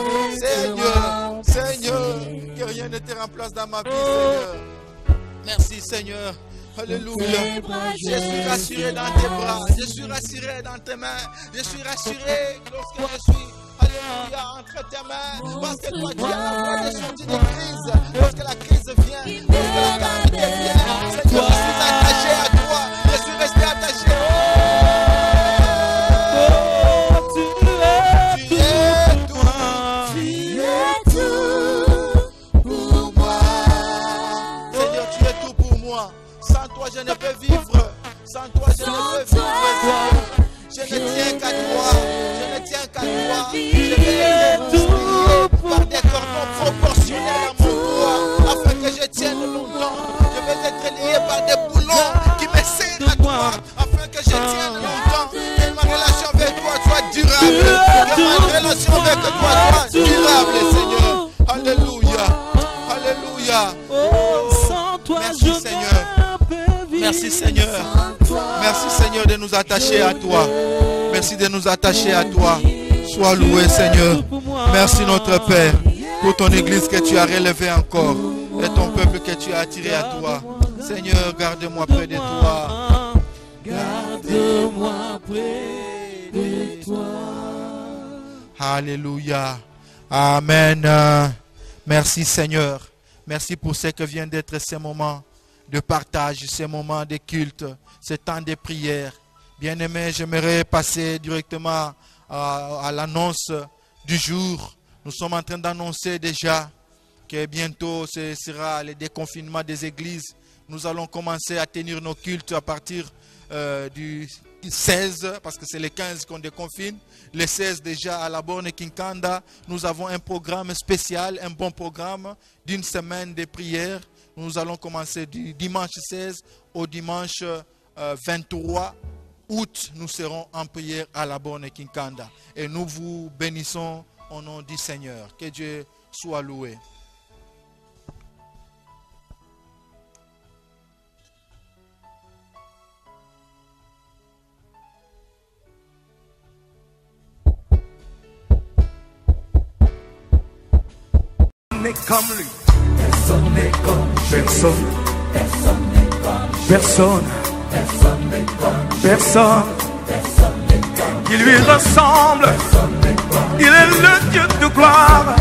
Seigneur, que rien ne te remplace dans ma vie, Seigneur. Merci, Seigneur. Alléluia. Je suis rassuré dans tes bras. Je suis rassuré dans tes mains. Je suis rassuré lorsque je suis, alléluia, entre tes mains. Parce que toi, tu as la foi de sortir de crise. Lorsque la crise vient, lorsque la calamité vient, Seigneur, je suis attaché à toi. Je suis resté attaché. Je ne peux vivre, sans toi je ne peux vivre. Je ne tiens qu'à toi, je ne tiens qu'à toi. Je vais être lié par des cordons proportionnels à mon doigt, afin que je tienne longtemps. Je vais être lié par des boulons qui me serrent à toi, afin que je tienne longtemps. Que ma relation avec toi soit durable, que ma relation avec toi soit durable, Seigneur. Alléluia, alléluia. Seigneur. Merci Seigneur de nous attacher à toi. Merci de nous attacher à toi. Sois loué Seigneur. Merci notre Père pour ton église que tu as relevée encore et ton peuple que tu as attiré à toi. Seigneur, garde-moi près de toi. Garde-moi près de toi. Alléluia. Amen. Merci Seigneur. Merci pour ce que vient d'être ces moments de partage, ces moments de culte, ces temps de prière. Bien-aimé, j'aimerais passer directement à l'annonce du jour. Nous sommes en train d'annoncer déjà que bientôt ce sera le déconfinement des églises. Nous allons commencer à tenir nos cultes à partir du 16, parce que c'est le 15 qu'on déconfine. Le 16 déjà à la borne Kinkanda, nous avons un programme spécial, un bon programme d'une semaine de prière. Nous allons commencer du dimanche 16 au dimanche 23 août. Nous serons en prière à la borne Kinkanda. Et nous vous bénissons au nom du Seigneur. Que Dieu soit loué. N'est comme lui. Personne n'est comme personne. Personne n'est comme personne. Personne n'est comme personne. Personne n'est comme il lui ressemble. Il est le Dieu de gloire.